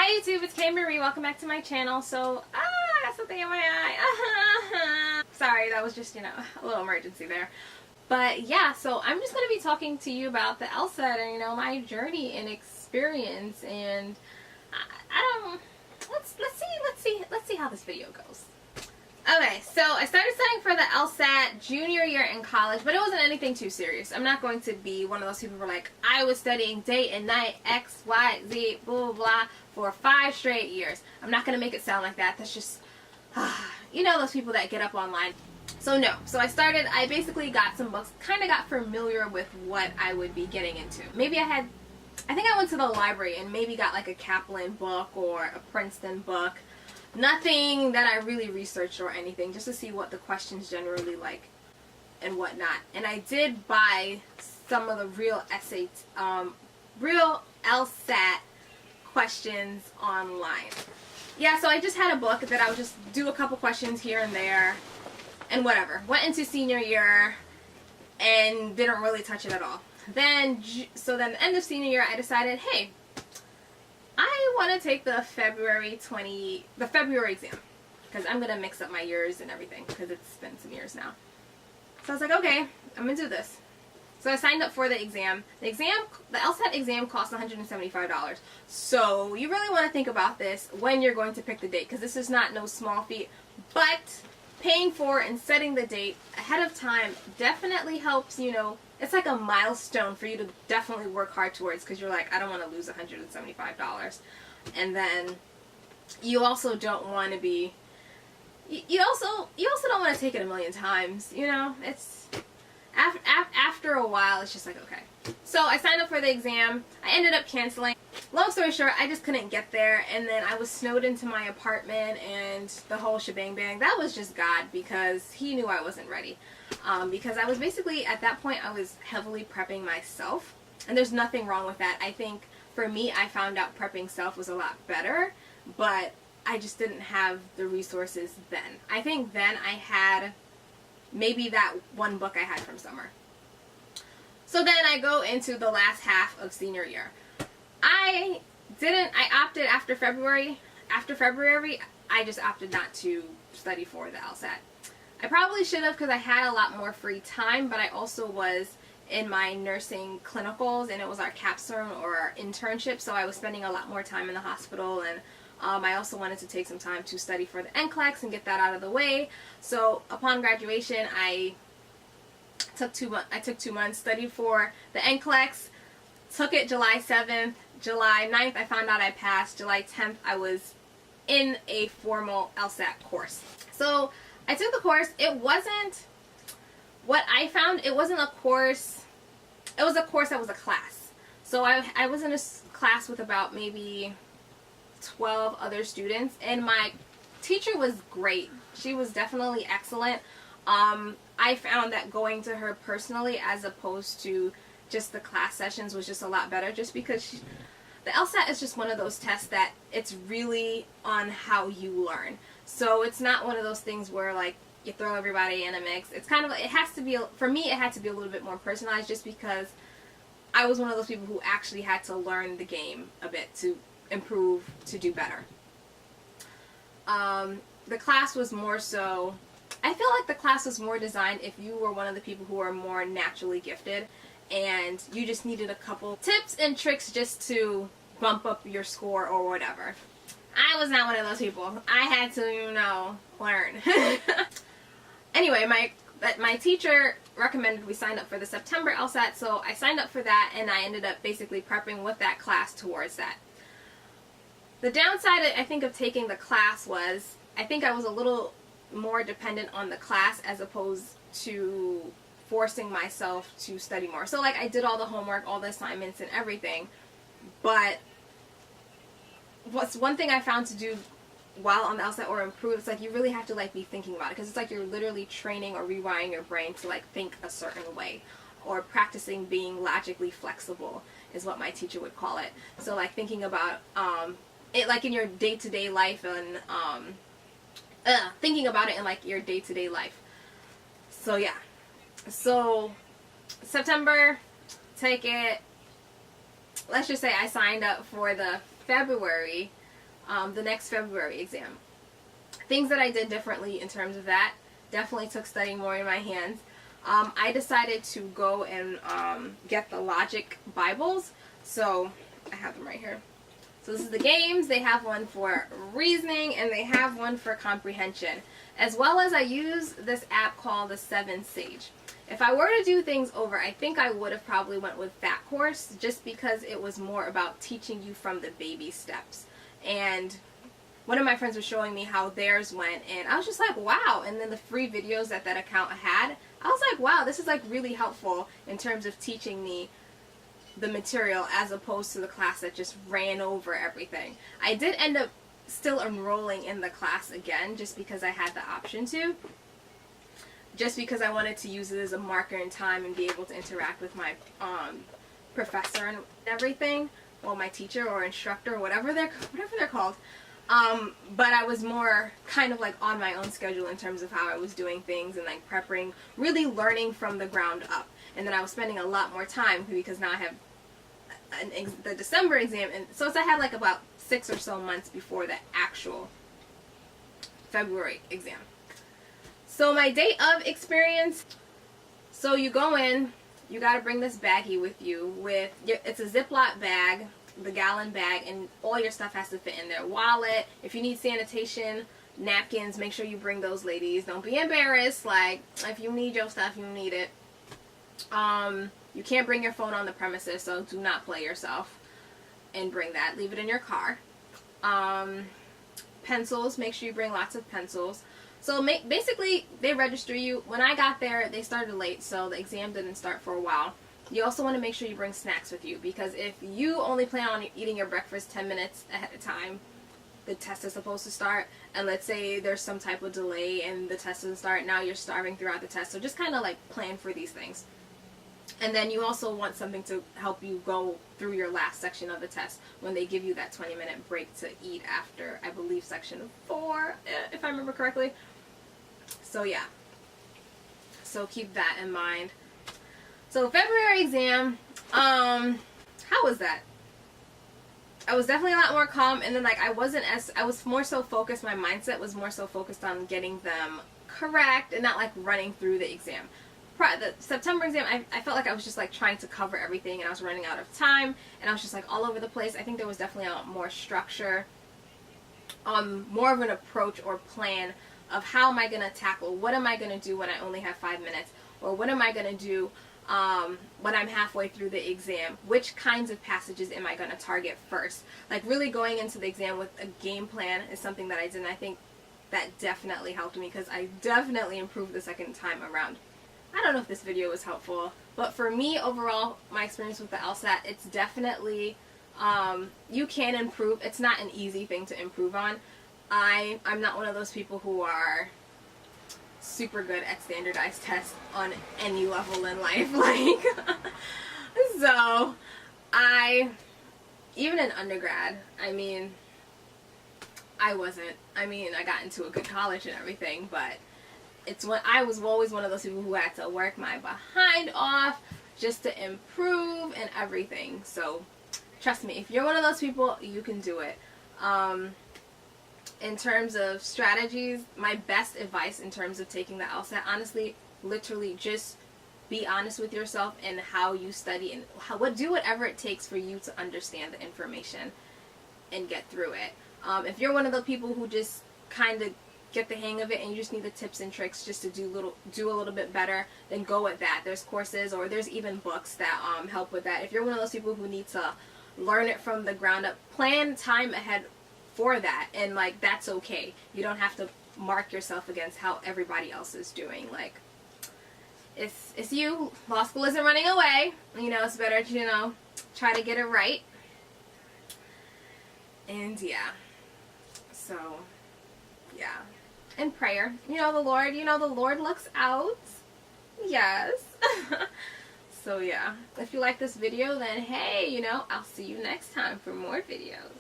Hi YouTube, it's Kay Marie. Welcome back to my channel. So, I got something in my eye. Sorry, that was just, a little emergency there. But yeah, so I'm just going to be talking to you about the LSAT and, my journey and experience. And I don't, let's see how this video goes. Okay, so I started studying for the LSAT junior year in college, but it wasn't anything too serious. I'm not going to be one of those people who are like, I was studying day and night, X, Y, Z, blah, blah, blah, for 5 straight years. I'm not going to make it sound like that. That's just, those people that get up online. So no. So I basically got some books, kind of got familiar with what I would be getting into. I think I went to the library and maybe got like a Kaplan book or a Princeton book. Nothing that I really researched or anything, just to see what the questions generally like and whatnot. And I did buy some of the real LSAT questions online. Yeah, so I just had a book that I would just do a couple questions here and there and whatever. Went into senior year and didn't really touch it at all. So then the end of senior year, I decided, hey, I want to take the February exam, because I'm going to mix up my years and everything, because it's been some years now. So I was like, okay, I'm going to do this. So I signed up for the exam. The LSAT exam costs $175. So you really want to think about this when you're going to pick the date, because this is not no small feat. But paying for and setting the date ahead of time definitely helps, it's like a milestone for you to definitely work hard towards, because you're like, I don't want to lose $175. And then you also don't want to be, you also don't want to take it a million times, it's after a while it's just like, okay. So I signed up for the exam. I ended up canceling. Long story short, I just couldn't get there, and then I was snowed into my apartment and the whole shebang bang. That was just God, because he knew I wasn't ready. Because I was basically, at that point, I was heavily prepping myself, and there's nothing wrong with that. I think for me, I found out prepping self was a lot better, but I just didn't have the resources then. I think then I had maybe that one book I had from summer. So then I go into the last half of senior year. I opted after February. After February, I just opted not to study for the LSAT. I probably should have, because I had a lot more free time, but I also was in my nursing clinicals, and it was our capstone or our internship, so I was spending a lot more time in the hospital, and I also wanted to take some time to study for the NCLEX and get that out of the way. So upon graduation, I took 2 months, studied for the NCLEX, took it July 7th, July 9th I found out I passed, July 10th I was in a formal LSAT course. So I took the course. It wasn't what I found. It wasn't a course. It was a course that was a class. So I was in a class with about maybe 12 other students, and my teacher was great. She was definitely excellent. I found that going to her personally as opposed to just the class sessions was just a lot better, just because the LSAT is just one of those tests that it's really on how you learn. So it's not one of those things where like you throw everybody in a mix. It's kind of like, it has to be, for me it had to be a little bit more personalized, just because I was one of those people who actually had to learn the game a bit to improve, to do better. The class was more so, I feel like the class was more designed if you were one of the people who are more naturally gifted and you just needed a couple tips and tricks just to bump up your score or whatever. I was not one of those people. I had to, learn. Anyway, my teacher recommended we sign up for the September LSAT, so I signed up for that, and I ended up basically prepping with that class towards that. The downside, I think, of taking the class was, I think I was a little more dependent on the class as opposed to forcing myself to study more. So like, I did all the homework, all the assignments and everything, but what's one thing I found to do while on the LSAT or improve, it's like you really have to like be thinking about it, because it's like you're literally training or rewiring your brain to like think a certain way, or practicing being logically flexible is what my teacher would call it. So like thinking about it like in your day-to-day life, and thinking about it in like your day-to-day life. So yeah, so September, take it. Let's just say I signed up for the February the next February exam. Things that I did differently in terms of that, definitely took studying more in my hands. I decided to go and get the logic Bibles. So I have them right here. So this is the games. They have one for reasoning and they have one for comprehension. As well as I use this app called the 7 Sage. If I were to do things over, I think I would have probably went with that course just because it was more about teaching you from the baby steps. And one of my friends was showing me how theirs went and I was just like, wow. And then the free videos that that account had, I was like, wow, this is like really helpful in terms of teaching me the material as opposed to the class that just ran over everything. I did end up still enrolling in the class again just because I had the option to. Just because I wanted to use it as a marker in time and be able to interact with my professor and everything, well, my teacher or instructor, whatever they're called. But I was more kind of like on my own schedule in terms of how I was doing things and like prepping, really learning from the ground up. And then I was spending a lot more time because now I have the December exam, and so I had like about 6 or so months before the actual February exam. So my date of experience, so you go in, you got to bring this baggie with you. It's a Ziploc bag, the gallon bag, and all your stuff has to fit in there. Wallet, if you need sanitation, napkins, make sure you bring those, ladies. Don't be embarrassed. Like, if you need your stuff, you need it. You can't bring your phone on the premises, so do not play yourself and bring that. Leave it in your car. Pencils, make sure you bring lots of pencils. So basically, they register you. When I got there, they started late, so the exam didn't start for a while. You also want to make sure you bring snacks with you, because if you only plan on eating your breakfast 10 minutes ahead of time, the test is supposed to start, and let's say there's some type of delay and the test doesn't start, now you're starving throughout the test. So just kind of like plan for these things. And then you also want something to help you go through your last section of the test when they give you that 20-minute break to eat after, I believe, section 4, if I remember correctly. So yeah, so keep that in mind. So February exam, how was that? I was definitely a lot more calm, and then like I was more so focused, my mindset was more so focused on getting them correct and not like running through the exam. The September exam, I felt like I was just like trying to cover everything and I was running out of time and I was just like all over the place. I think there was definitely a more structure, more of an approach or plan of how am I going to tackle, what am I going to do when I only have 5 minutes, or what am I going to do when I'm halfway through the exam, which kinds of passages am I going to target first. Like really going into the exam with a game plan is something that I did, and I think that definitely helped me because I definitely improved the second time around. I don't know if this video was helpful, but for me overall, my experience with the LSAT, it's definitely, you can improve. It's not an easy thing to improve on. I'm not one of those people who are super good at standardized tests on any level in life. Like, so even in undergrad, I got into a good college and everything, but I was always one of those people who had to work my behind off just to improve and everything. So trust me, if you're one of those people, you can do it. In terms of strategies, my best advice in terms of taking the LSAT, honestly, literally just be honest with yourself and how you study and do whatever it takes for you to understand the information and get through it. If you're one of the people who just kind of get the hang of it and you just need the tips and tricks just to do a little bit better, then go with that. There's courses or there's even books that help with that. If you're one of those people who need to learn it from the ground up, plan time ahead for that, and like that's okay. You don't have to mark yourself against how everybody else is doing. Like, it's you. Law school isn't running away. It's better to try to get it right. And yeah, so yeah, and prayer. The Lord looks out. Yes. So yeah, if you like this video, then hey, I'll see you next time for more videos.